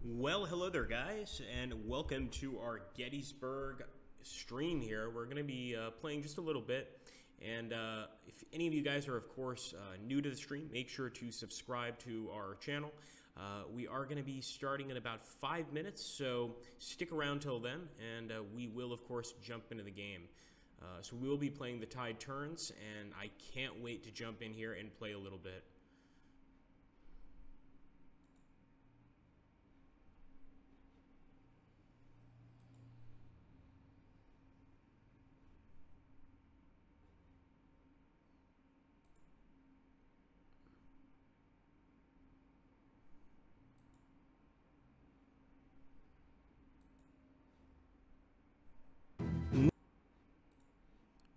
Well, hello there, guys, and welcome to our Gettysburg stream here. We're going to be playing just a little bit, and if any of you guys are, of course, new to the stream, make sure to subscribe to our channel. We are going to be starting in about 5 minutes, so stick around till then, and we will, of course, jump into the game. So we will be playing the Tide Turns, and I can't wait to jump in here and play a little bit.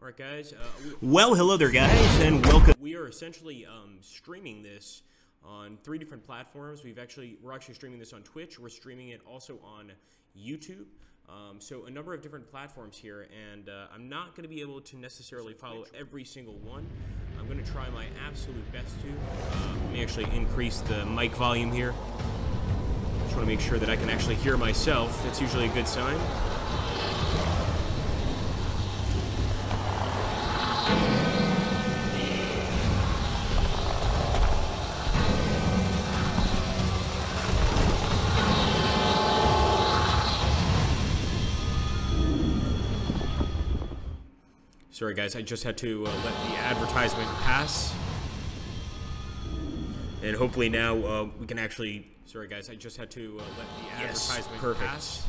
Alright guys, well hello there guys and welcome. We are essentially streaming this on 3 different platforms. We're actually streaming this on Twitch. We're streaming it also on YouTube. So a number of different platforms here, and I'm not going to be able to necessarily follow every single one. I'm going to try my absolute best to. Let me actually increase the mic volume here. Just want to make sure that I can actually hear myself. That's usually a good sign. Sorry guys, I just had to let the advertisement pass. And hopefully now we can actually... Sorry guys, I just had to let the advertisement pass.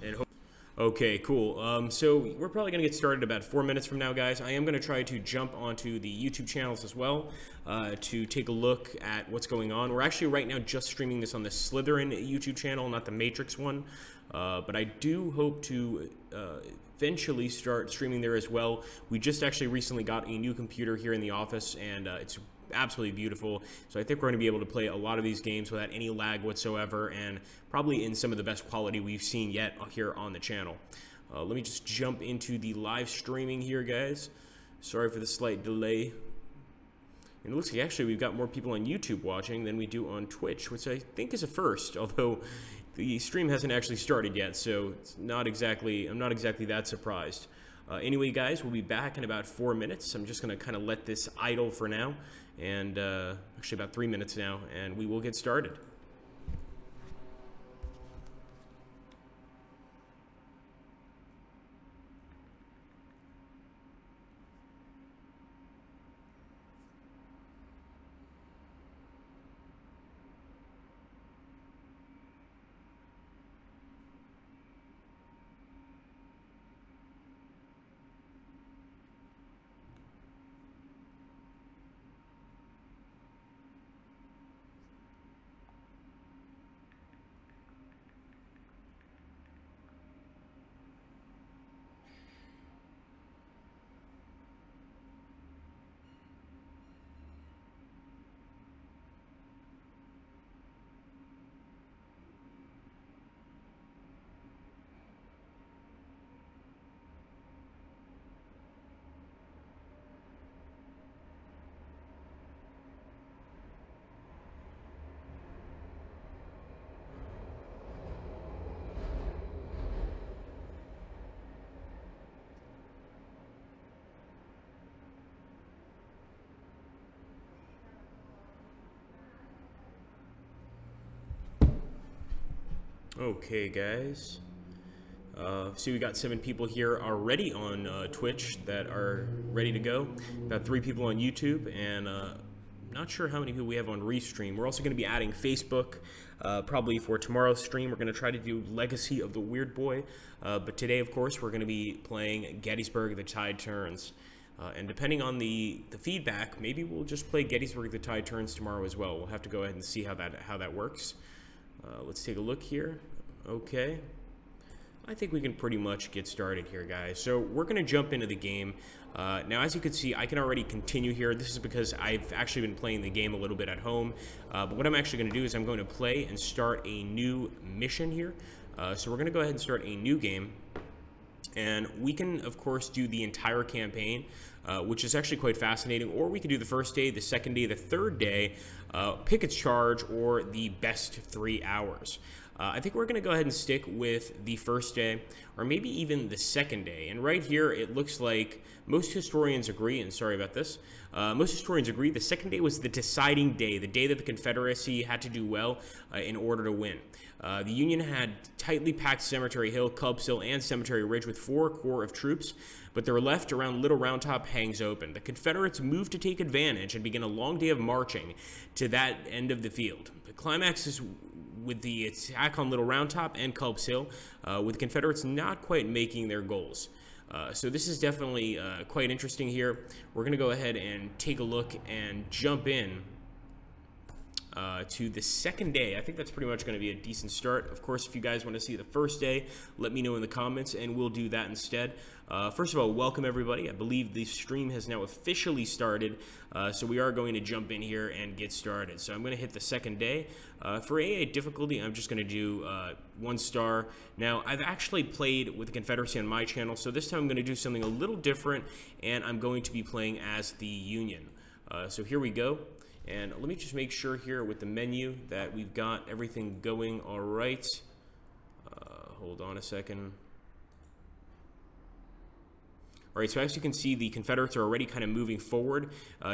And okay, cool. So we're probably going to get started about 4 minutes from now, guys. I am going to try to jump onto the YouTube channels as well to take a look at what's going on. We're actually right now just streaming this on the Slytherin YouTube channel, not the Matrix one. But I do hope to eventually start streaming there as well. We just actually recently got a new computer here in the office, and it's absolutely beautiful. So I think we're going to be able to play a lot of these games without any lag whatsoever, and probably in some of the best quality we've seen yet here on the channel. Let me just jump into the live streaming here, guys. Sorry for the slight delay. And it looks like actually we've got more people on YouTube watching than we do on Twitch, which I think is a first, although the stream hasn't actually started yet, so it's not exactly, I'm not exactly that surprised. Anyway, guys, we'll be back in about 4 minutes. I'm just going to kind of let this idle for now, and actually about 3 minutes now, and we will get started. Okay, guys. See, we got 7 people here already on Twitch that are ready to go. Got 3 people on YouTube, and not sure how many people we have on Restream. We're also going to be adding Facebook, probably for tomorrow's stream. We're going to try to do Legacy of the Weird Boy, but today, of course, we're going to be playing Gettysburg, The Tide Turns. And depending on the feedback, maybe we'll just play Gettysburg, The Tide Turns tomorrow as well. We'll have to go ahead and see how that works. Let's take a look here. Okay. I think we can pretty much get started here, guys. So we're going to jump into the game. Now, as you can see, I can already continue here. This is because I've actually been playing the game a little bit at home. But what I'm actually going to do is I'm going to play and start a new mission here. So we're going to go ahead and start a new game. And we can, of course, do the entire campaign. which is actually quite fascinating. Or we could do the first day, the second day, the third day, Pickett's charge, or the best 3 hours. I think we're going to go ahead and stick with the first day, or maybe even the second day. And right here, it looks like most historians agree, and sorry about this, most historians agree the second day was the deciding day, the day that the Confederacy had to do well in order to win. The Union had tightly packed Cemetery Hill, Culp's Hill, and Cemetery Ridge with 4 corps of troops, but their left around Little Round Top hangs open. The Confederates moved to take advantage and begin a long day of marching to that end of the field. The climax is with the attack on Little Round Top and Culp's Hill, with the Confederates not quite making their goals. So this is definitely quite interesting here. We're going to go ahead and take a look and jump in to the second day. I think that's pretty much going to be a decent start. Of course, if you guys want to see the first day, let me know in the comments, and we'll do that instead. First of all, welcome everybody. I believe the stream has now officially started, so we are going to jump in here and get started. So I'm going to hit the second day. For AA difficulty, I'm just going to do 1 star. Now, I've actually played with the Confederacy on my channel, so this time I'm going to do something a little different, and I'm going to be playing as the Union. So here we go. And let me just make sure here with the menu that we've got everything going all right. Hold on a second. All right, so as you can see, the Confederates are already kind of moving forward,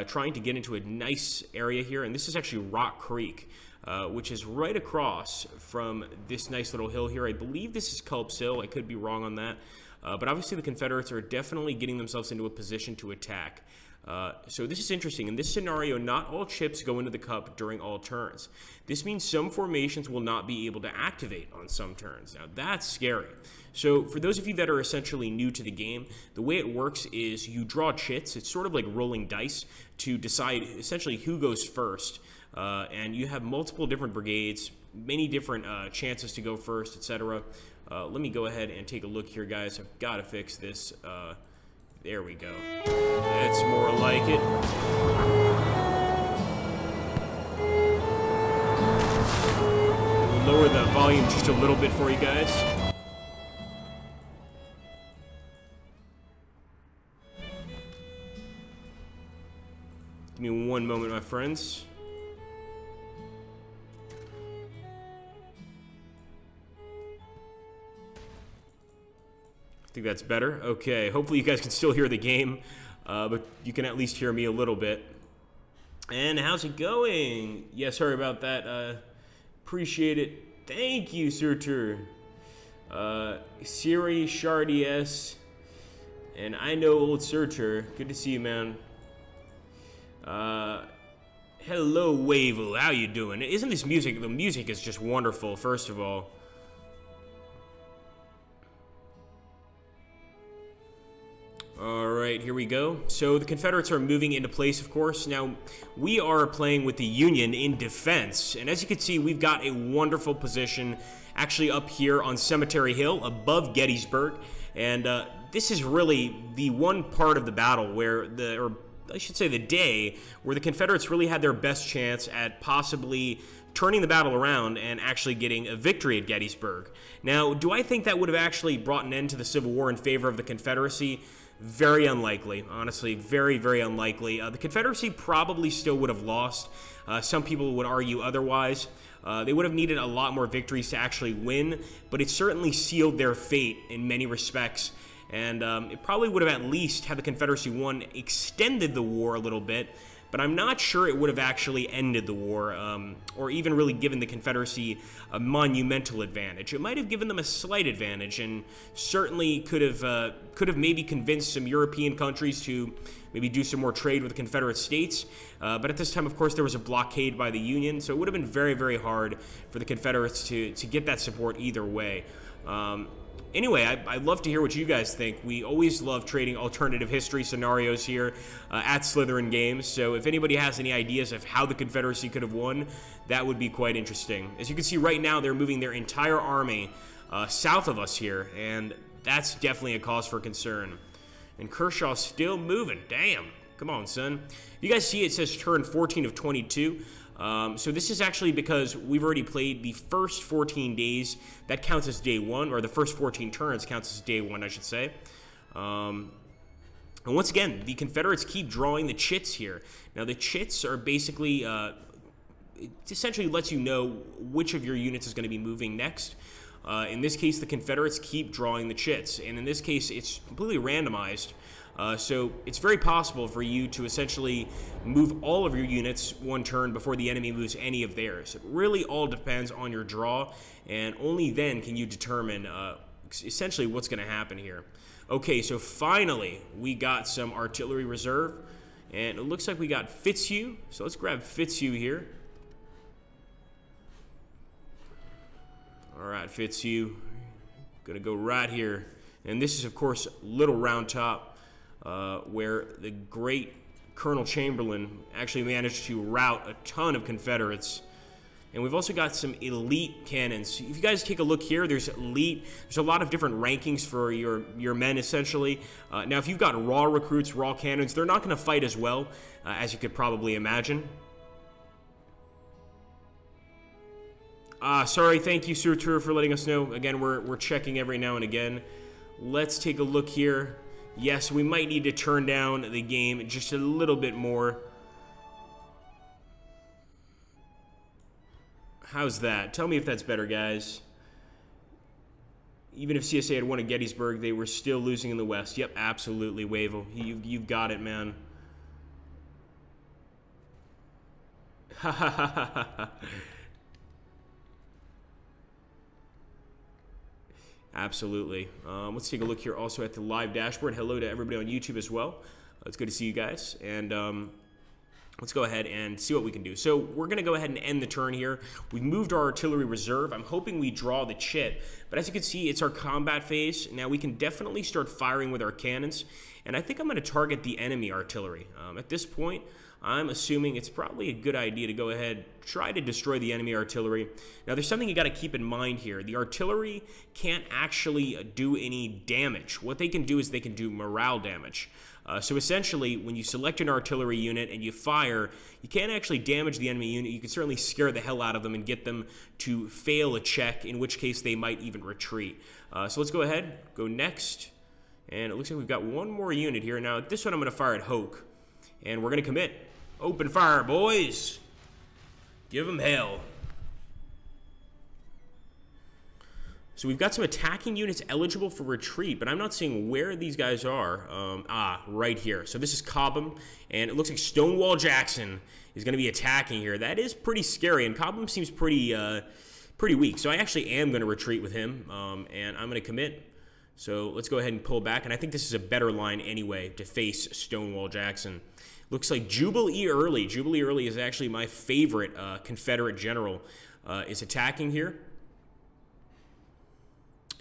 trying to get into a nice area here. And this is actually Rock Creek, which is right across from this nice little hill here. I believe this is Culp's Hill. I could be wrong on that. But obviously the Confederates are definitely getting themselves into a position to attack. So this is interesting. In this scenario, not all chips go into the cup during all turns. This means some formations will not be able to activate on some turns. Now, that's scary. So for those of you that are essentially new to the game, the way it works is you draw chits. It's sort of like rolling dice to decide essentially who goes first. And you have multiple different brigades, many different chances to go first, etc. Let me go ahead and take a look here, guys. I've got to fix this. There we go. That's more like it. We'll lower the volume just a little bit for you guys. Give me one moment, my friends. I think that's better. Okay, hopefully you guys can still hear the game, but you can at least hear me a little bit. And how's it going? Yeah, sorry about that. Appreciate it. Thank you, Surtur. Siri, Shards, and I know old Surtur. Good to see you, man. Hello, Wavell. How you doing? Isn't this music? The music is just wonderful, first of all. Alright, here we go. So the Confederates are moving into place, of course. Now, we are playing with the Union in defense. And as you can see, we've got a wonderful position actually up here on Cemetery Hill above Gettysburg. And this is really the one part of the battle where or I should say the day, where the Confederates really had their best chance at possibly turning the battle around and actually getting a victory at Gettysburg. Now, do I think that would have actually brought an end to the Civil War in favor of the Confederacy? Very unlikely, honestly, very, very unlikely. The Confederacy probably still would have lost. Some people would argue otherwise. They would have needed a lot more victories to actually win, but it certainly sealed their fate in many respects. And it probably would have at least, had the Confederacy won, extended the war a little bit, but I'm not sure it would have actually ended the war, or even really given the Confederacy a monumental advantage. It might have given them a slight advantage, and certainly could have maybe convinced some European countries to maybe do some more trade with the Confederate States. But at this time, of course, there was a blockade by the Union, so it would have been very, very hard for the Confederates to get that support either way. Anyway, I'd love to hear what you guys think. We always love trading alternative history scenarios here at Slytherin Games, so if anybody has any ideas of how the Confederacy could have won, that would be quite interesting. As you can see right now, they're moving their entire army south of us here, and that's definitely a cause for concern. And Kershaw's still moving. Damn. Come on, son. You guys see it says turn 14 of 22. So this is actually because we've already played the first 14 days. That counts as day one, or the first 14 turns counts as day one, I should say. And once again, the Confederates keep drawing the chits here. Now, the chits are basically, it essentially lets you know which of your units is going to be moving next. In this case, the Confederates keep drawing the chits. And in this case, it's completely randomized. So it's very possible for you to essentially move all of your units one turn before the enemy moves any of theirs. It really all depends on your draw, and only then can you determine essentially what's going to happen here. Okay, so finally we got some artillery reserve, and it looks like we got Fitzhugh. So let's grab Fitzhugh here. All right, Fitzhugh, gonna go right here, and this is of course Little Round Top, where the great Colonel Chamberlain actually managed to rout a ton of Confederates. And we've also got some elite cannons. If you guys take a look here, there's elite. There's a lot of different rankings for your men, essentially. Now, if you've got raw recruits, raw cannons, they're not going to fight as well as you could probably imagine. Sorry, thank you, Sir Tour, for letting us know. Again, we're checking every now and again. Let's take a look here. Yes, we might need to turn down the game just a little bit more. How's that? Tell me if that's better, guys. Even if CSA had won at Gettysburg, they were still losing in the West. Yep, absolutely, Wavell. You've got it, man. Ha ha ha ha ha. Absolutely. Let's take a look here also at the live dashboard. Hello to everybody on YouTube as well. It's good to see you guys. And let's go ahead and see what we can do. So we're going to go ahead and end the turn here. We've moved our artillery reserve. I'm hoping we draw the chit. But as you can see, it's our combat phase. Now we can definitely start firing with our cannons. And I think I'm going to target the enemy artillery. At this point, I'm assuming it's probably a good idea to go ahead, try to destroy the enemy artillery. Now, there's something you got to keep in mind here. The artillery can't actually do any damage. What they can do is they can do morale damage. So essentially, when you select an artillery unit and you fire, you can't actually damage the enemy unit. You can certainly scare the hell out of them and get them to fail a check, in which case they might even retreat. So let's go ahead, go next. And it looks like we've got one more unit here. Now, this one I'm going to fire at Hoke. And we're going to commit. Open fire, boys. Give them hell. So we've got some attacking units eligible for retreat, but I'm not seeing where these guys are. Right here. So this is Cobham, and it looks like Stonewall Jackson is going to be attacking here. That is pretty scary, and Cobham seems pretty weak. So I actually am going to retreat with him, and I'm going to commit. So let's go ahead and pull back, and I think this is a better line anyway to face Stonewall Jackson. Looks like Jubilee Early. Jubilee Early is actually my favorite Confederate general. Is attacking here.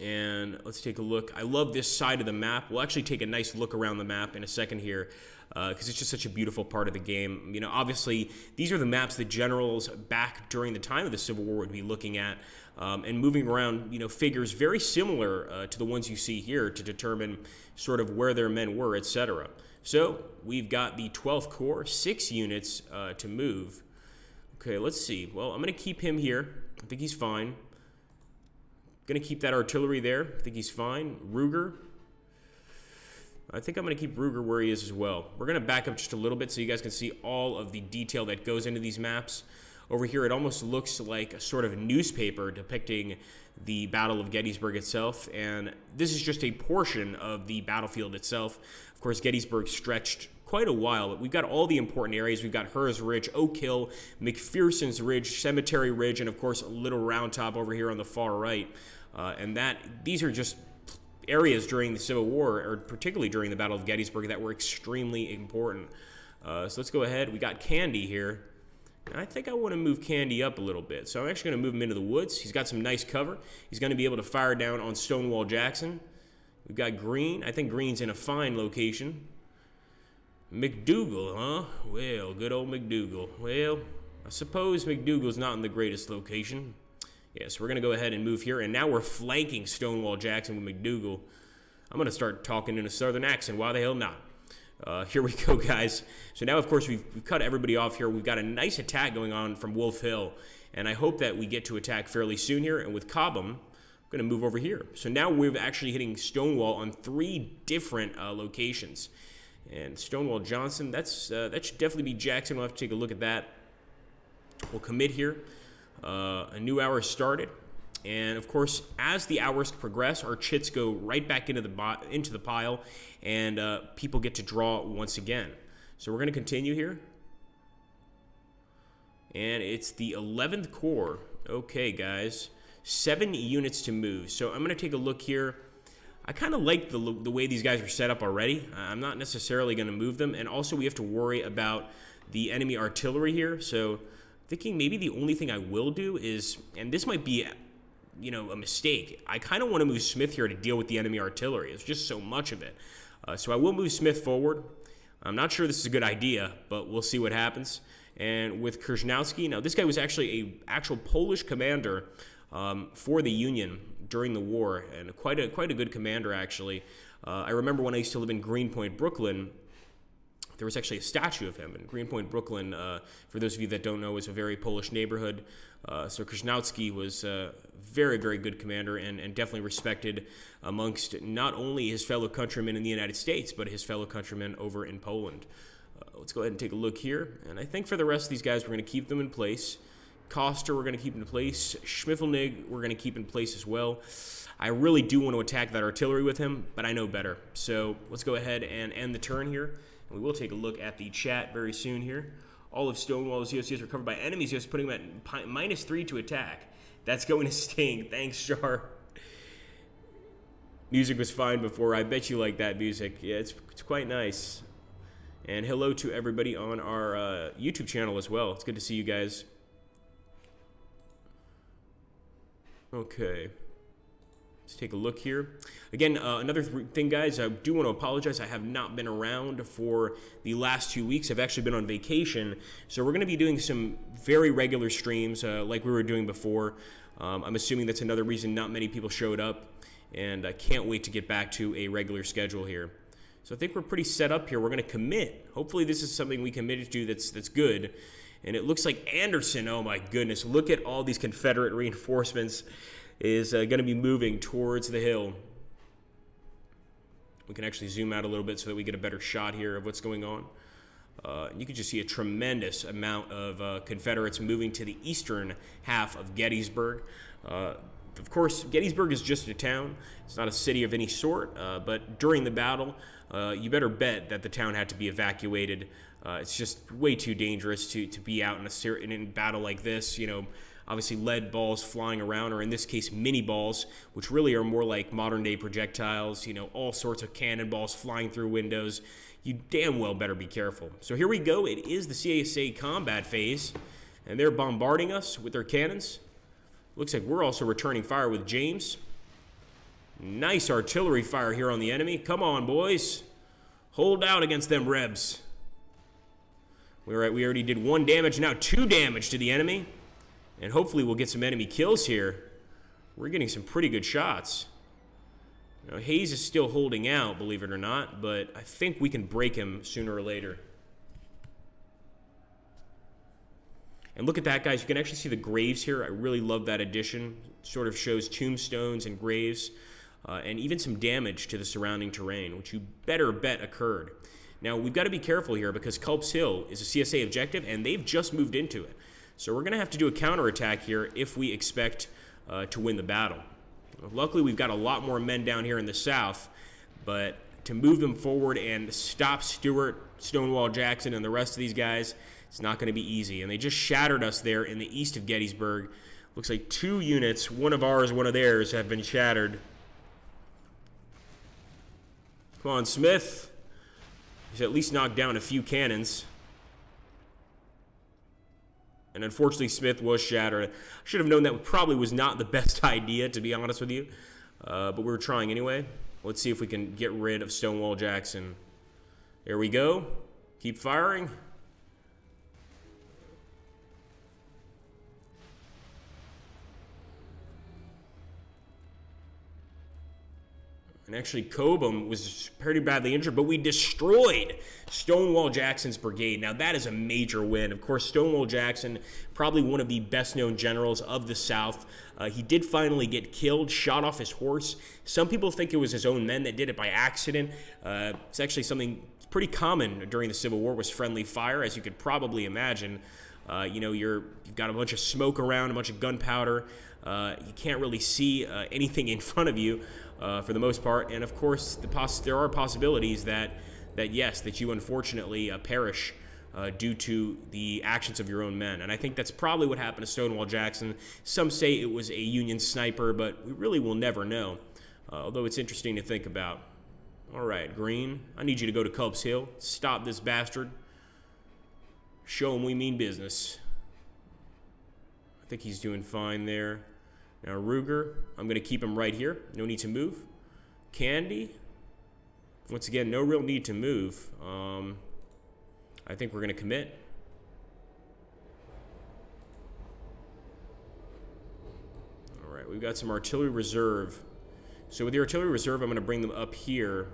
And let's take a look. I love this side of the map. We'll actually take a nice look around the map in a second here because it's just such a beautiful part of the game. You know, obviously, these are the maps that generals back during the time of the Civil War would be looking at and moving around, you know, figures very similar to the ones you see here to determine sort of where their men were, etc. So we've got the 12th Corps, 6 units to move. Okay, let's see. Well, I'm going to keep him here. I think he's fine. Going to keep that artillery there. I think he's fine. Ruger. I think I'm going to keep Ruger where he is as well. We're going to back up just a little bit so you guys can see all of the detail that goes into these maps. Over here, it almost looks like a sort of newspaper depicting the Battle of Gettysburg itself, and this is just a portion of the battlefield itself. Of course, Gettysburg stretched quite a while, but we've got all the important areas. We've got Hurrah's Ridge, Oak Hill, McPherson's Ridge, Cemetery Ridge, and of course, Little Round Top over here on the far right. These are just areas during the Civil War, or particularly during the Battle of Gettysburg, that were extremely important. So let's go ahead. We got Candy here. And I think I want to move Candy up a little bit. So I'm actually going to move him into the woods. He's got some nice cover. He's going to be able to fire down on Stonewall Jackson. We've got Green. I think Green's in a fine location. McDougal, huh? Well, good old McDougal. Well, I suppose McDougal's not in the greatest location. Yes, we're going to go ahead and move here. And now we're flanking Stonewall Jackson with McDougal. I'm going to start talking in a southern accent. Why the hell not? Here we go, guys. So now, of course, we've cut everybody off here. We've got a nice attack going on from Wolf Hill. And I hope that we get to attack fairly soon here. And with Cobham, I'm going to move over here. So now we're actually hitting Stonewall on 3 different locations. And Stonewall Johnson, that should definitely be Jackson. We'll have to take a look at that. We'll commit here. A new hour started. And of course, as the hours progress, our chits go right back into the pile, and people get to draw once again. So we're going to continue here. And it's the 11th Corps. Okay, guys. 7 units to move. So I'm going to take a look here. I kind of like the way these guys are set up already. I'm not necessarily going to move them. And also, we have to worry about the enemy artillery here. So thinking maybe the only thing I will do is, and this might be, you know, a mistake. I kind of want to move Smith here to deal with the enemy artillery. There's just so much of it. So I will move Smith forward. I'm not sure this is a good idea, but we'll see what happens. And with Krzyzewski, now this guy was actually an actual Polish commander for the Union during the war, and quite a good commander, actually. I remember when I used to live in Greenpoint, Brooklyn, there was actually a statue of him. And Greenpoint, Brooklyn, for those of you that don't know, is a very Polish neighborhood. So Krzyzewski was a very, very good commander, and definitely respected amongst not only his fellow countrymen in the United States, but his fellow countrymen over in Poland. Let's go ahead and take a look here. And I think for the rest of these guys, we're going to keep them in place. Koster, we're going to keep in place. Schmiffelnig, we're going to keep in place as well. I really do want to attack that artillery with him, but I know better. So let's go ahead and end the turn here. And we will take a look at the chat very soon here. All of Stonewall's USCs recovered by enemies, just putting them at -3 to attack. That's going to sting. Thanks, Char. Music was fine before. I bet you like that music. Yeah, it's quite nice. And hello to everybody on our YouTube channel as well. It's good to see you guys. Okay. Let's take a look here. Again, another thing, guys, I do want to apologize. I have not been around for the last 2 weeks. I've actually been on vacation. So we're going to be doing some very regular streams like we were doing before. I'm assuming that's another reason not many people showed up. And I can't wait to get back to a regular schedule here. So I think we're pretty set up here. We're going to commit. Hopefully this is something we committed to that's good. And it looks like Anderson, oh my goodness, look at all these Confederate reinforcements, is going to be moving towards the hill. We can actually zoom out a little bit so that we get a better shot here of what's going on. You can just see a tremendous amount of Confederates moving to the eastern half of Gettysburg. Of course, Gettysburg is just a town. It's not a city of any sort, but during the battle, you better bet that the town had to be evacuated. It's just way too dangerous to be out in a battle like this. You know, obviously lead balls flying around, or in this case, mini balls, which really are more like modern-day projectiles. You know, all sorts of cannonballs flying through windows. You damn well better be careful. So here we go. It is the CSA combat phase, and they're bombarding us with their cannons. Looks like we're also returning fire with James. Nice artillery fire here on the enemy. Come on, boys. Hold out against them Rebs. We already did 1 damage, now 2 damage to the enemy. And hopefully we'll get some enemy kills here. We're getting some pretty good shots. Now, Hayes is still holding out, believe it or not, but I think we can break him sooner or later. And look at that, guys. You can actually see the graves here. I really love that addition. It sort of shows tombstones and graves, and even some damage to the surrounding terrain, which you better bet occurred. Now, we've got to be careful here because Culp's Hill is a CSA objective, and they've just moved into it. So we're going to have to do a counterattack here if we expect to win the battle. Luckily, we've got a lot more men down here in the south, but to move them forward and stop Stewart, Stonewall Jackson, and the rest of these guys, it's not going to be easy. And they just shattered us there in the east of Gettysburg. Looks like 2 units, one of ours, one of theirs, have been shattered. Come on, Smith. He's at least knocked down a few cannons. And unfortunately, Smith was shattered. I should have known that probably was not the best idea, to be honest with you. But we were trying anyway. Let's see if we can get rid of Stonewall Jackson. There we go. Keep firing. And actually, Cobham was pretty badly injured, but we destroyed Stonewall Jackson's brigade. Now, that is a major win. Of course, Stonewall Jackson, probably one of the best-known generals of the South. He did finally get killed, shot off his horse. Some people think it was his own men that did it by accident. It's actually something pretty common during the Civil War, was friendly fire, as you could probably imagine. You know, you've got a bunch of smoke around, a bunch of gunpowder. You can't really see anything in front of you for the most part. And of course, there are possibilities that yes, that you unfortunately perish due to the actions of your own men. And I think that's probably what happened to Stonewall Jackson. Some say it was a Union sniper, but we really will never know. Although it's interesting to think about. All right, Green, I need you to go to Culp's Hill. Stop this bastard. Show him we mean business. I think he's doing fine there. Now, Ruger, I'm going to keep him right here. No need to move. Candy, once again, no real need to move. I think we're going to commit. All right, we've got some artillery reserve. So with the artillery reserve, I'm going to bring them up here.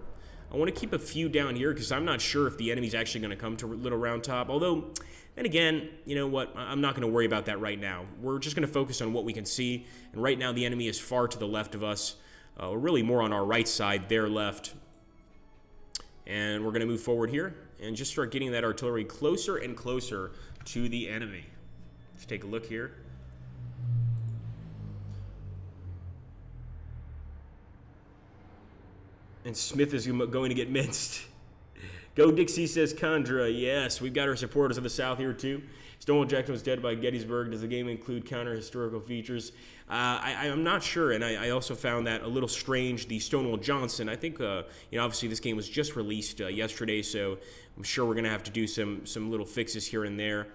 I want to keep a few down here because I'm not sure if the enemy's actually going to come to Little Round Top. Although, then again, you know what? I'm not going to worry about that right now. We're just going to focus on what we can see. And right now, the enemy is far to the left of us. We're really more on our right side, their left. And we're going to move forward here and just start getting that artillery closer and closer to the enemy. Let's take a look here. And Smith is going to get minced. Go Dixie, says Condra. Yes, we've got our supporters of the South here too. Stonewall Jackson was dead by Gettysburg. Does the game include counter-historical features? I'm not sure, and I also found that a little strange. The Stonewall Johnson, I think, you know, obviously this game was just released yesterday, so I'm sure we're going to have to do some little fixes here and there.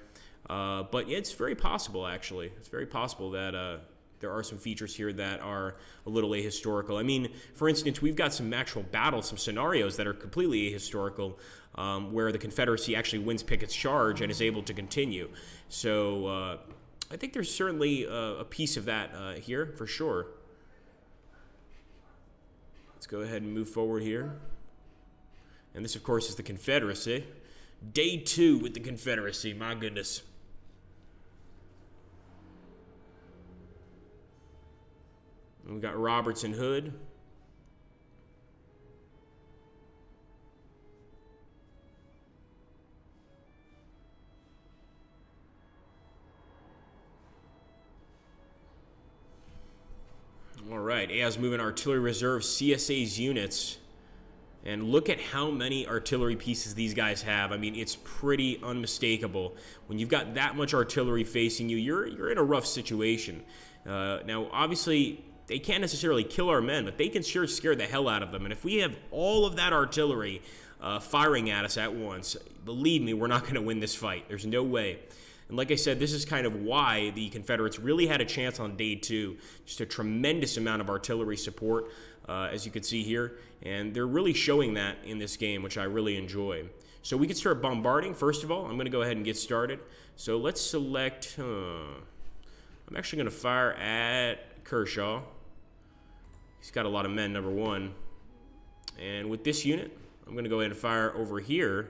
But yeah, it's very possible, actually. It's very possible that there are some features here that are a little ahistorical. I mean, for instance, we've got some actual battles, some scenarios that are completely ahistorical, where the Confederacy actually wins Pickett's charge and is able to continue. So I think there's certainly a piece of that here, for sure. Let's go ahead and move forward here. And this, of course, is the Confederacy. Day 2 with the Confederacy, my goodness. We've got Roberts and Hood. All right, AI's moving artillery reserve, CSA's units. And look at how many artillery pieces these guys have. I mean, it's pretty unmistakable. When you've got that much artillery facing you, you're in a rough situation. Now, obviously, they can't necessarily kill our men, but they can sure scare the hell out of them. And if we have all of that artillery firing at us at once, believe me, we're not going to win this fight. There's no way. And like I said, this is kind of why the Confederates really had a chance on day 2. Just a tremendous amount of artillery support, as you can see here. And they're really showing that in this game, which I really enjoy. So we can start bombarding. First of all, I'm going to go ahead and get started. So let's select... I'm actually going to fire at Kershaw. He's got a lot of men, number 1. And with this unit, I'm going to go ahead and fire over here.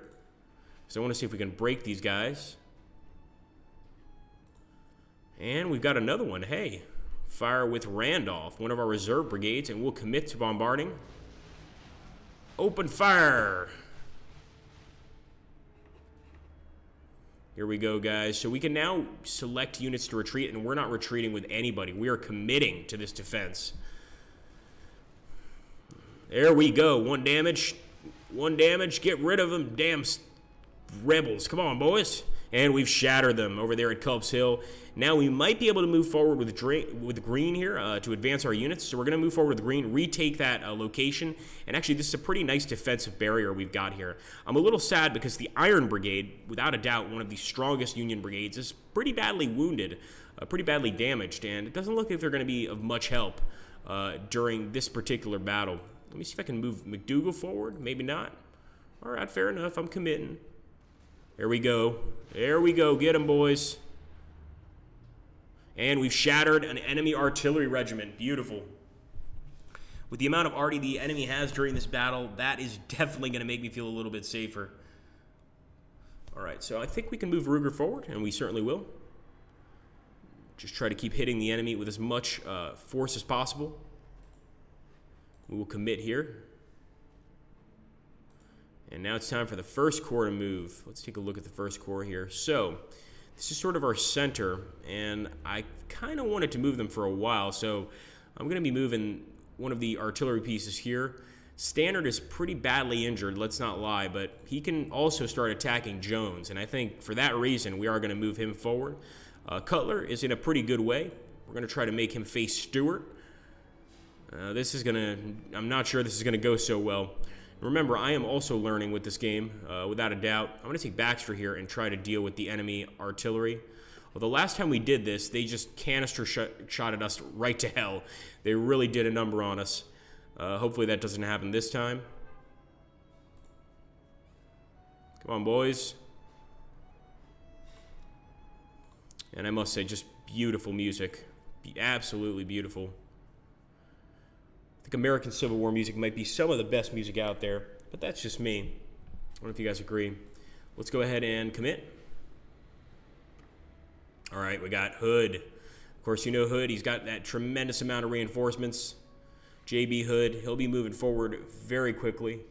So I want to see if we can break these guys. And we've got another one. Hey, fire with Randolph, one of our reserve brigades, and we'll commit to bombarding. Open fire. Here we go, guys. So we can now select units to retreat, and we're not retreating with anybody. We are committing to this defense. There we go. 1 damage. 1 damage. Get rid of them. Damn rebels. Come on, boys. And we've shattered them over there at Culp's Hill. Now we might be able to move forward with green here to advance our units. So we're going to move forward with green, retake that location. And actually, this is a pretty nice defensive barrier we've got here. I'm a little sad because the Iron Brigade, without a doubt, one of the strongest Union brigades, is pretty badly wounded, pretty badly damaged. And it doesn't look like they're going to be of much help during this particular battle. Let me see if I can move McDougal forward. Maybe not. All right, fair enough. I'm committing. There we go. There we go. Get them, boys. And we've shattered an enemy artillery regiment. Beautiful. With the amount of arty the enemy has during this battle, that is definitely going to make me feel a little bit safer. All right, so I think we can move Ruger forward, and we certainly will. Just try to keep hitting the enemy with as much force as possible. We will commit here. And now it's time for the first corps to move. Let's take a look at the first corps here. So this is sort of our center, and I kind of wanted to move them for a while, so I'm going to be moving one of the artillery pieces here. Standard is pretty badly injured, let's not lie, but he can also start attacking Jones, and I think for that reason we are going to move him forward. Cutler is in a pretty good way. We're going to try to make him face Stewart. I'm not sure this is going to go so well. Remember, I am also learning with this game, without a doubt. I'm going to take Baxter here and try to deal with the enemy artillery. Well, the last time we did this, they just canister shot at us right to hell. They really did a number on us. Hopefully that doesn't happen this time. Come on, boys. And I must say, just beautiful music. Absolutely beautiful. I think American Civil War music might be some of the best music out there, but that's just me. I don't know if you guys agree. Let's go ahead and commit. All right, we got Hood. Of course, you know Hood. He's got that tremendous amount of reinforcements. JB Hood, he'll be moving forward very quickly.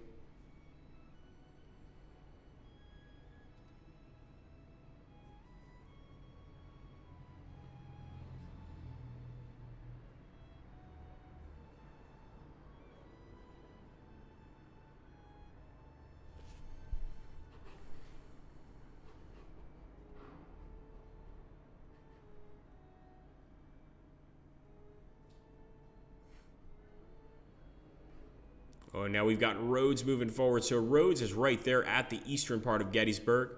Oh, now we've got Rhodes moving forward. So Rhodes is right there at the eastern part of Gettysburg.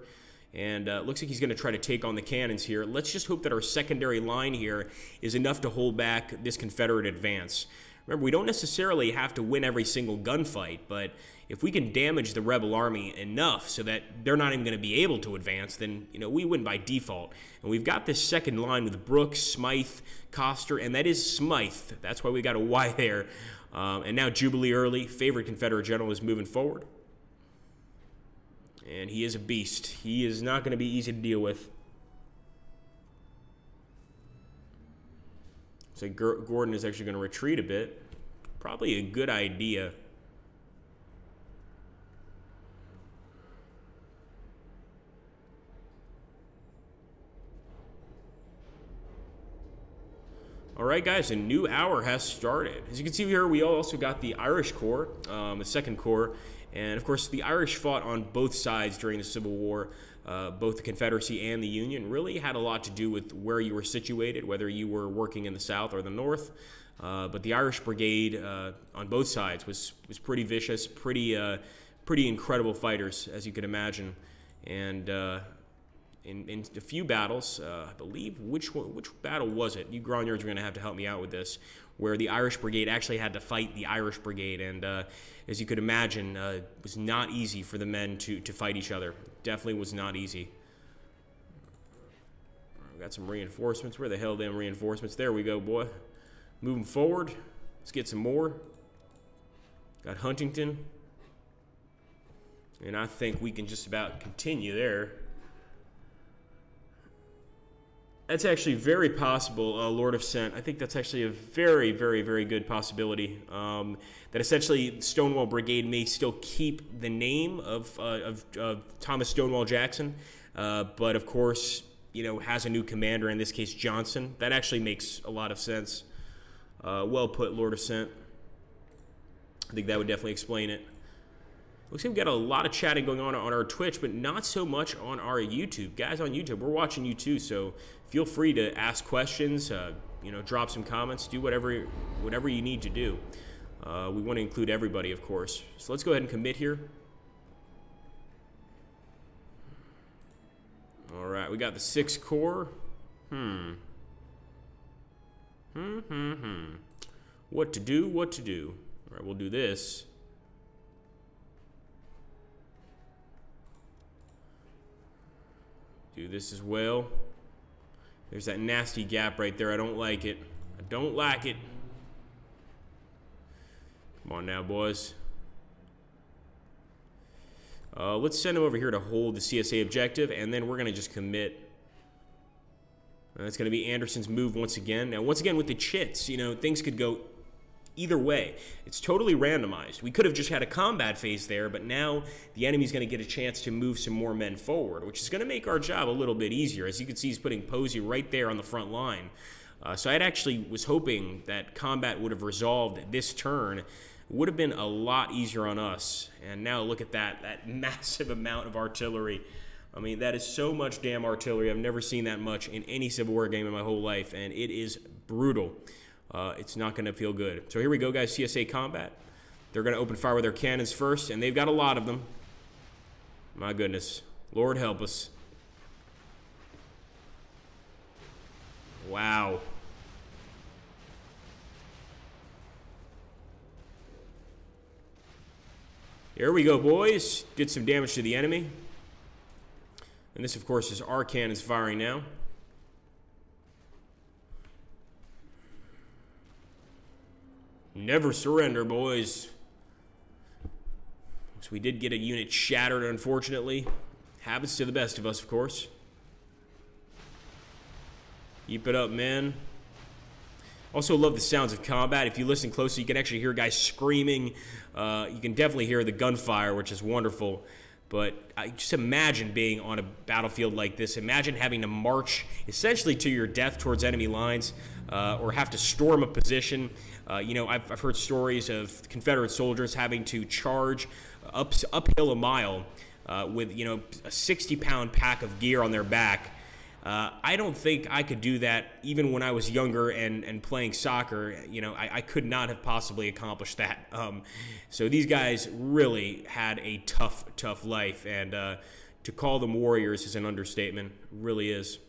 And looks like he's going to try to take on the cannons here. Let's just hope that our secondary line here is enough to hold back this Confederate advance. Remember, we don't necessarily have to win every single gunfight, but if we can damage the rebel army enough so that they're not even going to be able to advance, then, you know, we win by default. And we've got this second line with Brooks, Smythe, Coster, and that is Smythe. That's why we got a Y there. And now Jubilee Early, favorite Confederate general, is moving forward. And he is a beast. He is not going to be easy to deal with. So Gordon is actually going to retreat a bit. Probably a good idea. All right, guys, a new hour has started. As you can see here, we also got the Irish Corps, the Second Corps, and of course, the Irish fought on both sides during the Civil War. Both the Confederacy and the Union really had a lot to do with where you were situated, whether you were working in the South or the North. But the Irish Brigade on both sides was pretty vicious, pretty incredible fighters, as you can imagine, and in a few battles, I believe, which battle was it? You Grognards are going to have to help me out with this, where the Irish Brigade actually had to fight the Irish Brigade, and as you could imagine, it was not easy for the men to fight each other. Definitely was not easy. We got some reinforcements. Where the hell are them reinforcements? There we go, boy. Moving forward. Let's get some more. Got Huntington. And I think we can just about continue there. That's actually very possible, Lord of Scent. I think that's actually a very, very, very good possibility. That essentially Stonewall Brigade may still keep the name of Thomas Stonewall Jackson, but of course, you know, has a new commander, in this case Johnson. That actually makes a lot of sense. Well put, Lord of Scent. I think that would definitely explain it. Looks like we've got a lot of chatting going on our Twitch, but not so much on our YouTube. Guys on YouTube, we're watching you too, so feel free to ask questions, you know, drop some comments, do whatever you need to do. We want to include everybody, of course. So let's go ahead and commit here. All right, we got the 6th Corps. What to do, what to do. All right, we'll do this. Do this as well. There's that nasty gap right there. I don't like it. I don't like it. Come on now, boys. Let's send them over here to hold the CSA objective, and then we're going to just commit. That's going to be Anderson's move once again. Now, once again, with the chits, you know, things could go either way. It's totally randomized. We could have just had a combat phase there, but now the enemy's going to get a chance to move some more men forward, which is going to make our job a little bit easier. As you can see, he's putting Posey right there on the front line. So I actually was hoping that combat would have resolved this turn. It would have been a lot easier on us. And now look at that massive amount of artillery. I mean, that is so much damn artillery. I've never seen that much in any Civil War game in my whole life, and it is brutal. It's not going to feel good. So here we go, guys, CSA combat. They're going to open fire with their cannons first, and they've got a lot of them. My goodness. Lord help us. Wow. Here we go, boys. Did some damage to the enemy. And this, of course, is our cannons firing now. Never surrender, boys. So we did get a unit shattered, unfortunately. Happens to the best of us, of course. Keep it up, man. Also love the sounds of combat. If you listen closely, you can actually hear guys screaming. You can definitely hear the gunfire, which is wonderful. But I just imagine being on a battlefield like this. Imagine having to march essentially to your death towards enemy lines, or have to storm a position. You know, I've heard stories of Confederate soldiers having to charge uphill a mile with, you know, a 60-pound pack of gear on their back. I don't think I could do that even when I was younger and playing soccer. You know, I could not have possibly accomplished that. So these guys really had a tough life, and to call them warriors is an understatement. It really is.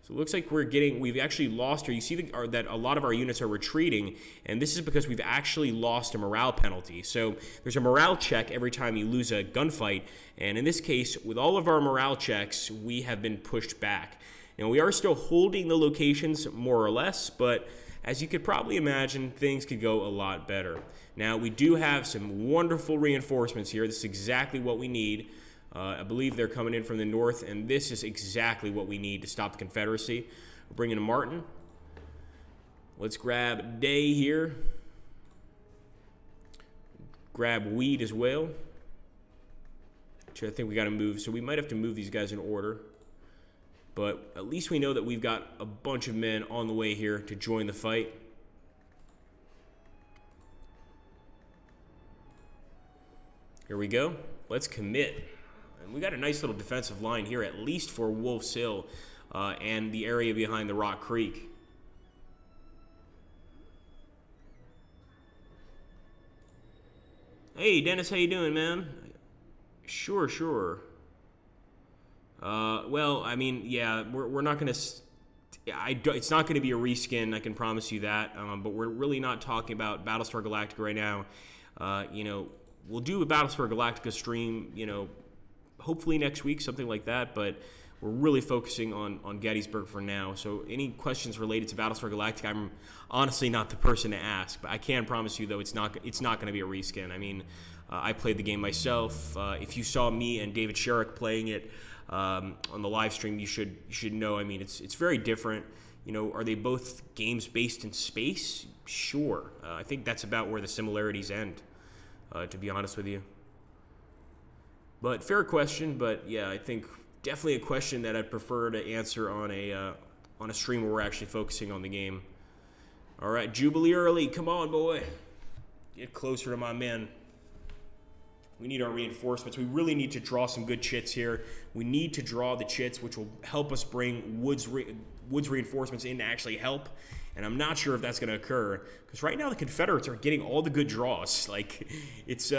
So it looks like we've actually lost her. You see that a lot of our units are retreating, and this is because we've actually lost a morale penalty. So there's a morale check every time you lose a gunfight, and in this case, with all of our morale checks, we have been pushed back. Now, we are still holding the locations more or less, but as you could probably imagine, things could go a lot better. Now, we do have some wonderful reinforcements here. This is exactly what we need. I believe they're coming in from the north, and this is exactly what we need to stop the Confederacy. We're bringing in Martin. Let's grab Day here. Grab Weed as well. Which I think we got to move, so we might have to move these guys in order. But at least we know that we've got a bunch of men on the way here to join the fight. Here we go. Let's commit. And we got a nice little defensive line here, at least for Wolf's Hill and the area behind the Rock Creek. Hey, Dennis, how you doing, man? Sure. Well, I mean, yeah, we're not going to... it's not going to be a reskin, I can promise you that. But we're really not talking about Battlestar Galactica right now. You know, we'll do a Battlestar Galactica stream, you know, hopefully next week, something like that, but we're really focusing on Gettysburg for now. So any questions related to Battlestar Galactica, I'm honestly not the person to ask, but I can promise you, though, it's not going to be a reskin. I mean, I played the game myself. If you saw me and David Sherrick playing it on the live stream, you should know. I mean, it's very different. You know, are they both games based in space? Sure. I think that's about where the similarities end, to be honest with you. But fair question, but yeah, I think definitely a question that I'd prefer to answer on a stream where we're actually focusing on the game. All right, Jubilee early, come on, boy. Get closer to my men. We need our reinforcements. We really need to draw some good chits here. We need to draw the chits, which will help us bring Wood's reinforcements in to actually help. And I'm not sure if that's going to occur, because right now the Confederates are getting all the good draws. Like, it's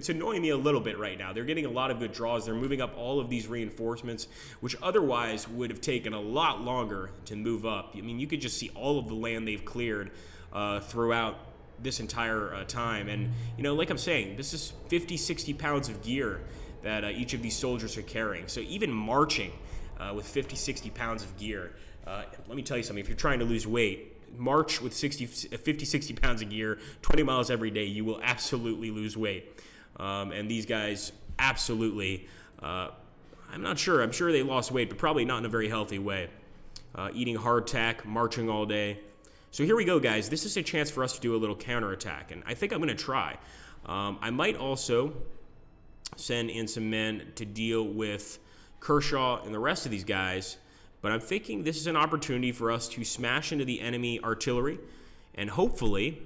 annoying me a little bit right now. They're getting a lot of good draws. They're moving up all of these reinforcements, which otherwise would have taken a lot longer to move up. I mean, you could just see all of the land they've cleared throughout this entire time. And, you know, like I'm saying, this is 50, 60 pounds of gear that each of these soldiers are carrying. So even marching with 50, 60 pounds of gear, let me tell you something. If you're trying to lose weight, march with 50, 60 pounds of gear, 20 miles every day, you will absolutely lose weight. And these guys absolutely, I'm not sure. I'm sure they lost weight, but probably not in a very healthy way. Eating hardtack, marching all day. So here we go, guys. This is a chance for us to do a little counterattack, and I think I'm going to try. I might also send in some men to deal with Kershaw and the rest of these guys, but I'm thinking this is an opportunity for us to smash into the enemy artillery, and hopefully,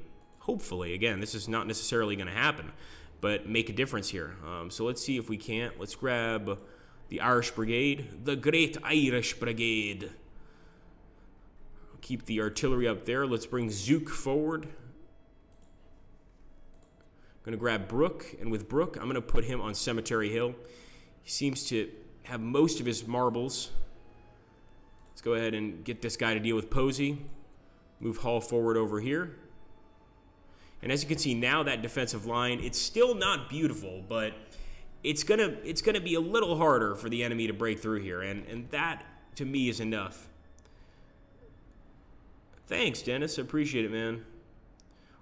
again, this is not necessarily going to happen, but make a difference here. So let's see if we can't. Let's grab the Irish Brigade, the Great Irish Brigade. Keep the artillery up there. Let's bring Zook forward. Going to grab Brooke, and with Brooke, I'm going to put him on Cemetery Hill. He seems to have most of his marbles. Let's go ahead and get this guy to deal with Posey. Move Hall forward over here. And as you can see now, that defensive line, it's still not beautiful, but it's gonna be a little harder for the enemy to break through here, and that to me is enough. Thanks, Dennis. I appreciate it, man.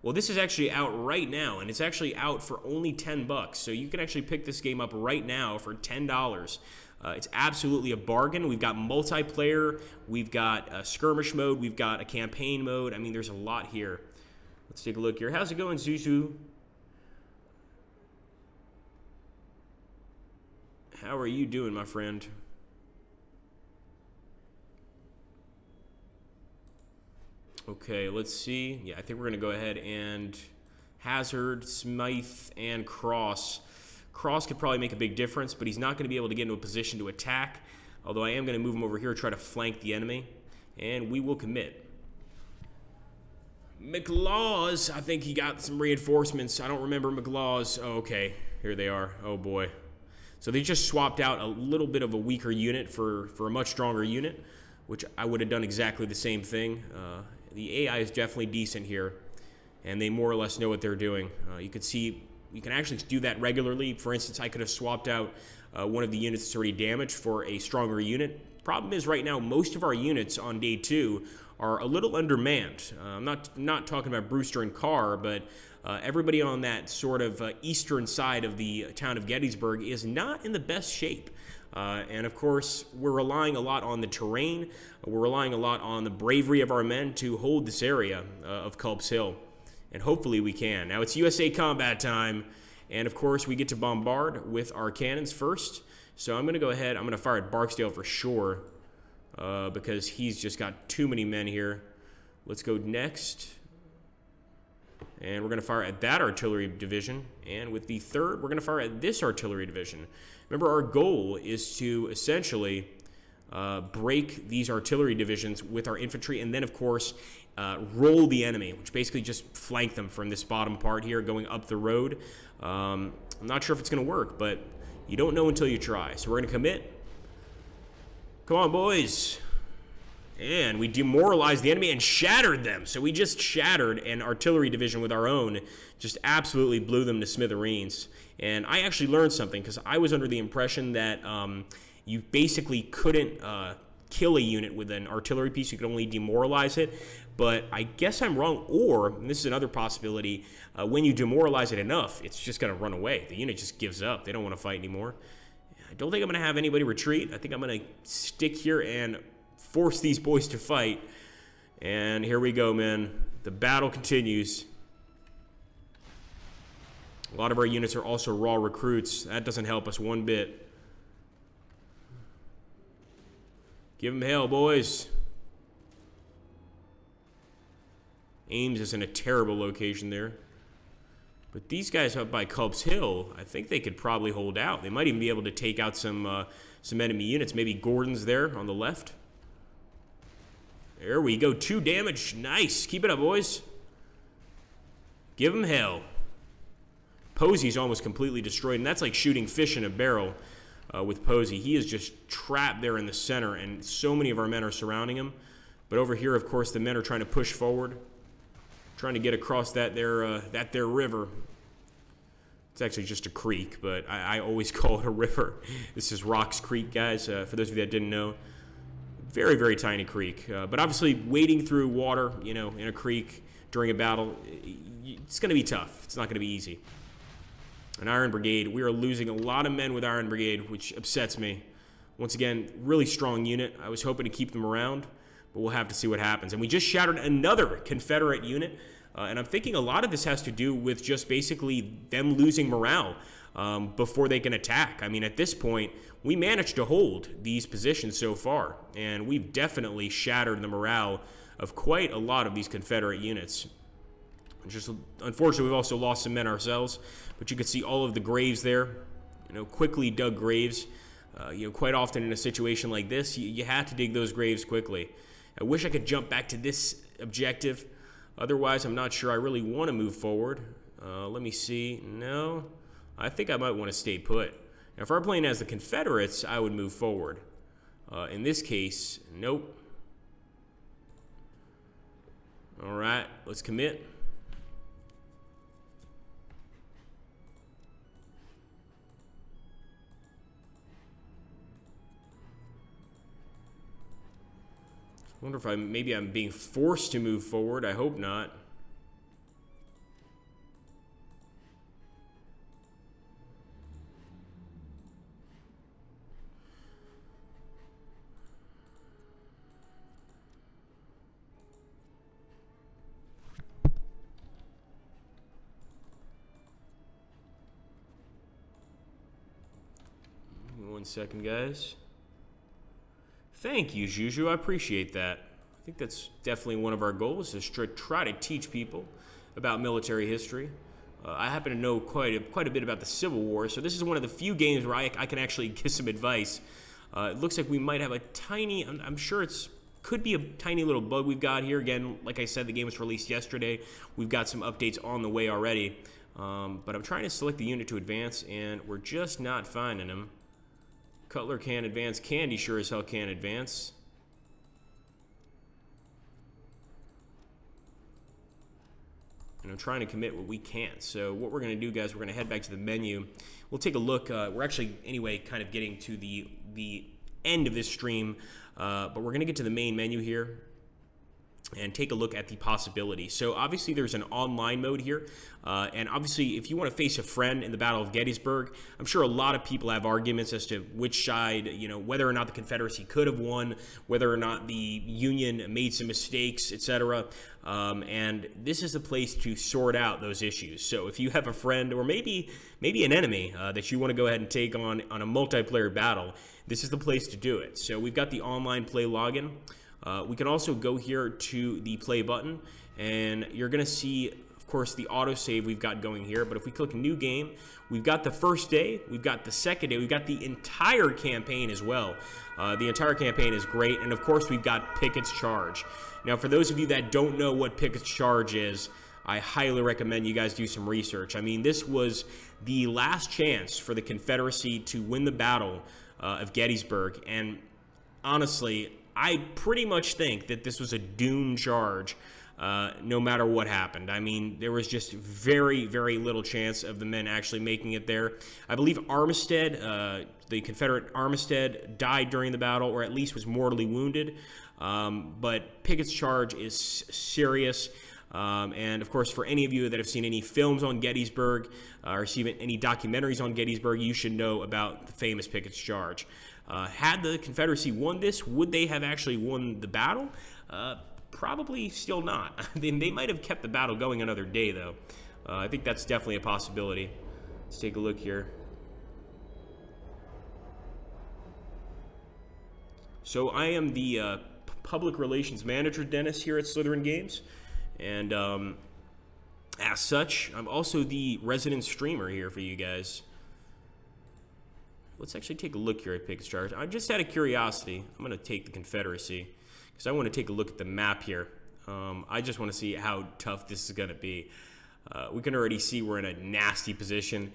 Well, this is actually out right now, and it's actually out for only $10. So you can actually pick this game up right now for $10. It's absolutely a bargain. We've got multiplayer, we've got a skirmish mode, we've got a campaign mode. I mean, there's a lot here. Let's take a look here. How's it going, Zuzu? How are you doing, my friend? Okay, let's see. Yeah, I think we're going to go ahead and Hazard, Smythe, and Cross. Cross could probably make a big difference, but he's not going to be able to get into a position to attack. Although I am going to move him over here, try to flank the enemy. And we will commit. McLaws, I think he got some reinforcements. I don't remember McLaws. Oh, okay, here they are. Oh, boy. So they just swapped out a little bit of a weaker unit for a much stronger unit, which I would have done exactly the same thing. The AI is definitely decent here, and they more or less know what they're doing. You can see, you can actually do that regularly. For instance, I could have swapped out one of the units that's already damaged for a stronger unit. Problem is, right now, most of our units on day 2 are a little undermanned. I'm not talking about Brewster and Carr, but everybody on that sort of eastern side of the town of Gettysburg is not in the best shape. And of course, we're relying a lot on the terrain. We're relying a lot on the bravery of our men to hold this area of Culp's Hill. And hopefully we can. Now it's USA combat time. And of course, we get to bombard with our cannons first. So I'm going to go ahead. I'm going to fire at Barksdale for sure. Because he's just got too many men here. Let's go next. And we're going to fire at that artillery division. And with the third, we're going to fire at this artillery division. Remember, our goal is to essentially break these artillery divisions with our infantry, and then, of course, roll the enemy, which basically just flank them from this bottom part here going up the road. I'm not sure if it's going to work, but you don't know until you try. So we're going to commit. Come on, boys. And we demoralized the enemy and shattered them. So we just shattered an artillery division with our own. Just absolutely blew them to smithereens. And I actually learned something, because I was under the impression that you basically couldn't kill a unit with an artillery piece. You could only demoralize it. But I guess I'm wrong. Or, and this is another possibility, when you demoralize it enough, it's just going to run away. The unit just gives up. They don't want to fight anymore. I don't think I'm going to have anybody retreat. I think I'm going to stick here and force these boys to fight. And here we go, man. The battle continues. A lot of our units are also raw recruits. That doesn't help us one bit. Give them hell, boys. Ames is in a terrible location there. But these guys up by Culp's Hill, I think they could probably hold out. They might even be able to take out some enemy units. Maybe Gordon's there on the left. There we go. 2 damage. Nice. Keep it up, boys. Give them hell. Posey's almost completely destroyed, and that's like shooting fish in a barrel with Posey. He is just trapped there in the center, and so many of our men are surrounding him. But over here, of course, the men are trying to push forward, trying to get across that there river. It's actually just a creek, but I always call it a river. This is Rocks Creek, guys, for those of you that didn't know. Very, very tiny creek. But obviously, wading through water, you know, in a creek during a battle, it's going to be tough. It's not going to be easy. An Iron Brigade, we are losing a lot of men with Iron Brigade, which upsets me. Once again, really strong unit. I was hoping to keep them around, but we'll have to see what happens. And we just shattered another Confederate unit, and I'm thinking a lot of this has to do with just basically them losing morale before they can attack. I mean, at this point, we managed to hold these positions so far, and we've definitely shattered the morale of quite a lot of these Confederate units. Just unfortunately, we've also lost some men ourselves, but you can see all of the graves there, you know, quickly dug graves. You know, quite often in a situation like this, you have to dig those graves quickly. I wish I could jump back to this objective. Otherwise, I'm not sure I really want to move forward. Let me see. No, I think I might want to stay put. Now, if I were playing as the Confederates, I would move forward. In this case, nope. All right, let's commit. I wonder if maybe I'm being forced to move forward. I hope not. One second, guys. Thank you, Juju. I appreciate that. I think that's definitely one of our goals, is to try to teach people about military history. I happen to know quite a bit about the Civil War, so this is one of the few games where I can actually give some advice. It looks like we might have a tiny, I'm sure could be a tiny little bug we've got here. Again, like I said, the game was released yesterday. We've got some updates on the way already. But I'm trying to select the unit to advance, and we're just not finding them. Cutler can't advance. Candy sure as hell can't advance. And I'm trying to commit what we can't. So what we're going to do, guys, we're going to head back to the menu. We'll take a look. We're actually, anyway, kind of getting to the end of this stream. But we're going to get to the main menu here and take a look at the possibilities. So obviously there's an online mode here, and obviously if you want to face a friend in the Battle of Gettysburg, I'm sure a lot of people have arguments as to which side, you know, whether or not the Confederacy could have won, whether or not the Union made some mistakes, etc. And this is the place to sort out those issues. So if you have a friend or maybe an enemy that you want to go ahead and take on a multiplayer battle, this is the place to do it. So we've got the online play login. We can also go here to the play button, and you're going to see, of course, the autosave we've got going here. But if we click new game, we've got the first day, we've got the second day, we've got the entire campaign as well. The entire campaign is great, and of course we've got Pickett's Charge. Now, for those of you that don't know what Pickett's Charge is, I highly recommend you guys do some research. I mean, this was the last chance for the Confederacy to win the Battle of Gettysburg, and honestly, I pretty much think that this was a doomed charge, no matter what happened. I mean, there was just very, very little chance of the men actually making it there. I believe Armistead, the Confederate Armistead, died during the battle, or at least was mortally wounded. But Pickett's Charge is serious. And of course, for any of you that have seen any films on Gettysburg or seen any documentaries on Gettysburg, you should know about the famous Pickett's Charge. Had the Confederacy won this, would they have actually won the battle? Probably still not. They might have kept the battle going another day, though. I think that's definitely a possibility. Let's take a look here. So I am the public relations manager, Dennis, here at Slytherin Games. And as such, I'm also the resident streamer here for you guys. Let's actually take a look here at Pickett's Charge. I just out of curiosity, I'm going to take the Confederacy because I want to take a look at the map here. I just want to see how tough this is going to be. We can already see we're in a nasty position.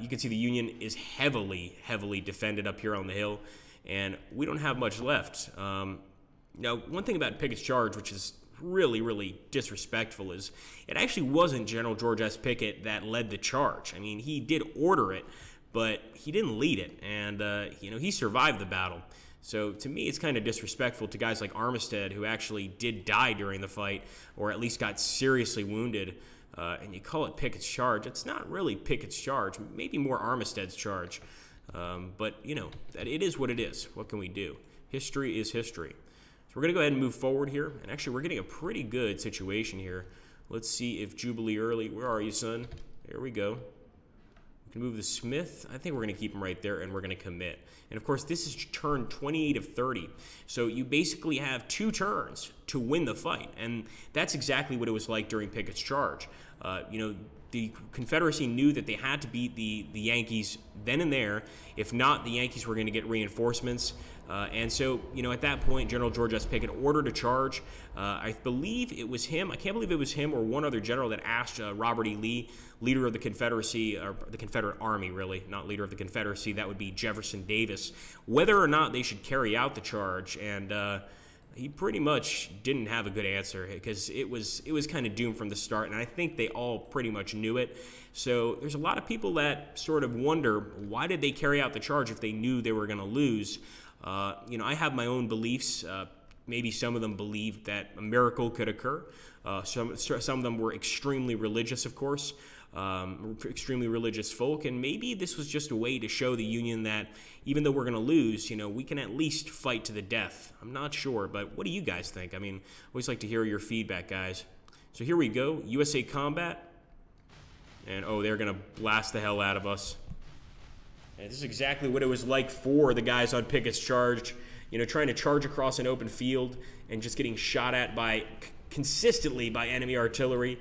You can see the Union is heavily, heavily defended up here on the hill, and we don't have much left. Now, one thing about Pickett's Charge, which is really, really disrespectful, is it actually wasn't General George S. Pickett that led the charge. I mean, he did order it, but he didn't lead it, and you know, he survived the battle. So to me, it's kind of disrespectful to guys like Armistead, who actually did die during the fight, or at least got seriously wounded, and you call it Pickett's charge. It's not really Pickett's charge, maybe more Armistead's charge. But, you know, it is what it is. What can we do? History is history. So we're going to go ahead and move forward here. And actually, we're getting a pretty good situation here. Let's see if Jubilee Early, where are you, son? There we go. We can move the Smith. I think we're going to keep him right there, and we're going to commit. And, of course, this is turn 28 of 30. So you basically have 2 turns to win the fight. And that's exactly what it was like during Pickett's charge. You know, the Confederacy knew that they had to beat the Yankees then and there. If not, the Yankees were going to get reinforcements. And so, you know, at that point, General George S. Pickett ordered a charge. I believe it was him. I can't believe it was him or one other general that asked Robert E. Lee, leader of the Confederacy, or the Confederate Army, really, not leader of the Confederacy. That would be Jefferson Davis, whether or not they should carry out the charge. And he pretty much didn't have a good answer, because it was kind of doomed from the start, and I think they all pretty much knew it. So there's a lot of people that sort of wonder, why did they carry out the charge if they knew they were going to lose? You know, I have my own beliefs. Maybe some of them believed that a miracle could occur. Some of them were extremely religious, of course, extremely religious folk, and maybe this was just a way to show the Union that even though we're going to lose, you know, we can at least fight to the death. I'm not sure, but what do you guys think? I mean, I always like to hear your feedback, guys. So here we go, USA Combat, and oh, they're going to blast the hell out of us. And this is exactly what it was like for the guys on Pickett's charge, you know, trying to charge across an open field and just getting shot at consistently by enemy artillery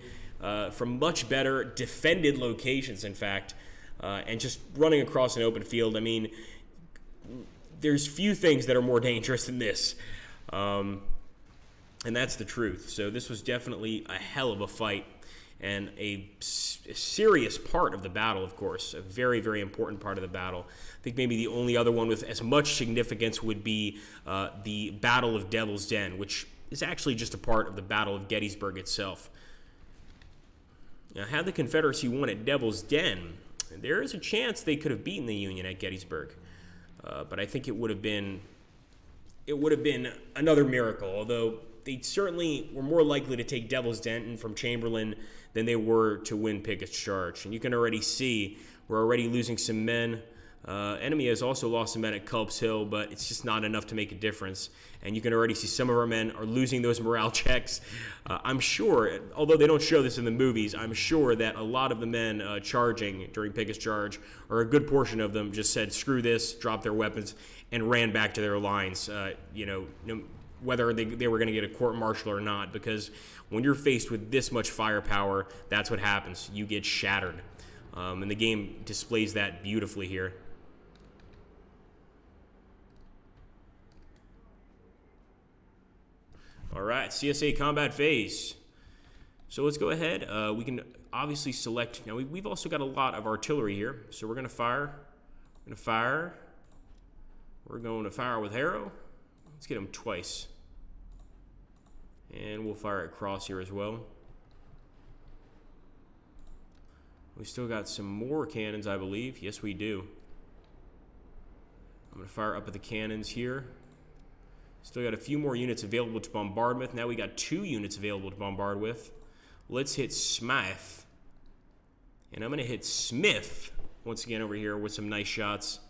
from much better defended locations, in fact, and just running across an open field. I mean, there's few things that are more dangerous than this, and that's the truth. So this was definitely a hell of a fight, and a serious part of the battle, of course, a very, very important part of the battle. I think maybe the only other one with as much significance would be the Battle of Devil's Den, which is actually just a part of the Battle of Gettysburg itself. Now, had the Confederacy won at Devil's Den, there is a chance they could have beaten the Union at Gettysburg. But I think it would have been another miracle, although they certainly were more likely to take Devil's Den from Chamberlain than they were to win Pickett's charge. And you can already see we're already losing some men. Enemy has also lost some men at Culp's Hill, but it's just not enough to make a difference. And you can already see some of our men are losing those morale checks. I'm sure, although they don't show this in the movies, I'm sure that a lot of the men charging during Pickett's charge, or a good portion of them, just said, screw this, dropped their weapons, and ran back to their lines, you know, whether they were going to get a court-martial or not, because when you're faced with this much firepower, that's what happens. You get shattered. And the game displays that beautifully here. All right, CSA combat phase. So let's go ahead. We can obviously select. Now we've also got a lot of artillery here, so we're going to fire. We're going to fire. We're going to fire with Harrow. Let's get him twice. And we'll fire at cross here as well. We still got some more cannons, I believe. Yes, we do. I'm going to fire up at the cannons here. Still got a few more units available to bombard with. Now we got 2 units available to bombard with. Let's hit Smythe. And I'm going to hit Smith once again over here with some nice shots.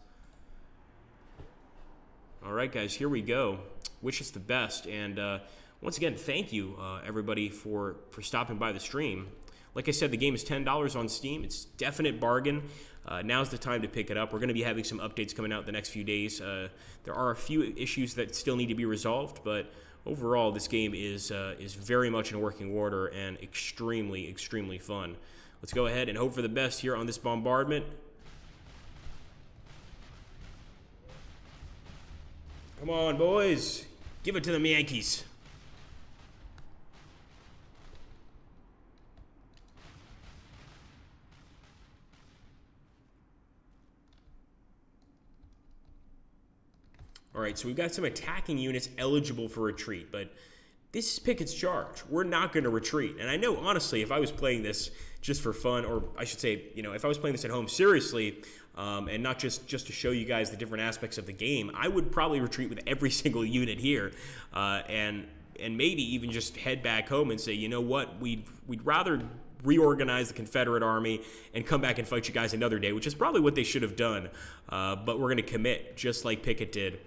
All right, guys, here we go. Wish us the best. And once again, thank you, everybody, for stopping by the stream. Like I said, the game is $10 on Steam. It's a definite bargain. Now's the time to pick it up. We're going to be having some updates coming out the next few days. There are a few issues that still need to be resolved, but overall, this game is very much in working order and extremely, extremely fun. Let's go ahead and hope for the best here on this bombardment. Come on, boys. Give it to them Yankees. All right, so we've got some attacking units eligible for retreat, but this is Pickett's charge. We're not going to retreat. And I know, honestly, if I was playing this just for fun, or I should say, if I was playing this at home seriously, and not just to show you guys the different aspects of the game, I would probably retreat with every single unit here, and maybe even just head back home and say, you know what, we'd rather reorganize the Confederate army and come back and fight you guys another day, which is probably what they should have done. But we're going to commit, just like Pickett did,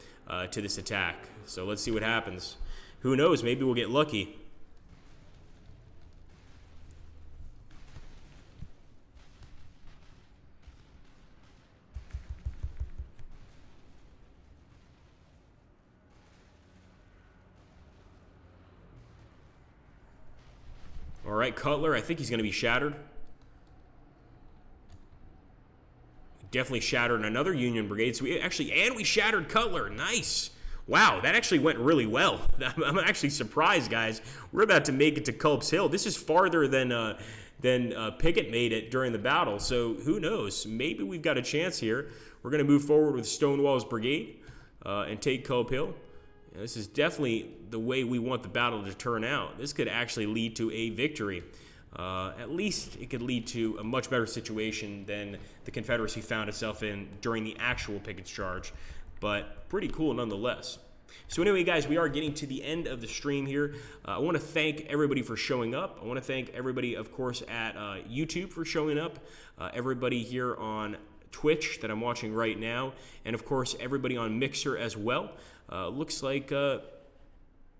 to this attack. So let's see what happens. Who knows? Maybe we'll get lucky. All right, Cutler, I think he's going to be shattered. Definitely shattered another Union brigade. So we shattered Cutler. Nice. Wow, that actually went really well. I'm actually surprised, guys. We're about to make it to Culp's Hill. This is farther than Pickett made it during the battle. So who knows? Maybe we've got a chance here. We're going to move forward with Stonewall's brigade and take Culp Hill. This is definitely the way we want the battle to turn out. This could actually lead to a victory. At least it could lead to a much better situation than the Confederacy found itself in during the actual Pickett's charge. But pretty cool nonetheless. So anyway, guys, we are getting to the end of the stream here. I want to thank everybody for showing up. I want to thank everybody, of course, at YouTube for showing up. Everybody here on Twitch that I'm watching right now. And, of course, everybody on Mixer as well. Looks like a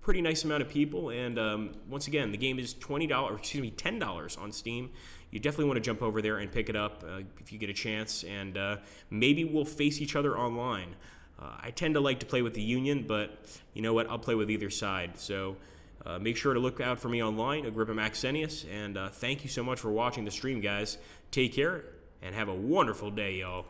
pretty nice amount of people. And once again, the game is $10 on Steam. You definitely want to jump over there and pick it up if you get a chance. And maybe we'll face each other online. I tend to like to play with the Union, but you know what? I'll play with either side. So make sure to look out for me online, Agrippa Maxenius. And thank you so much for watching the stream, guys. Take care and have a wonderful day, y'all.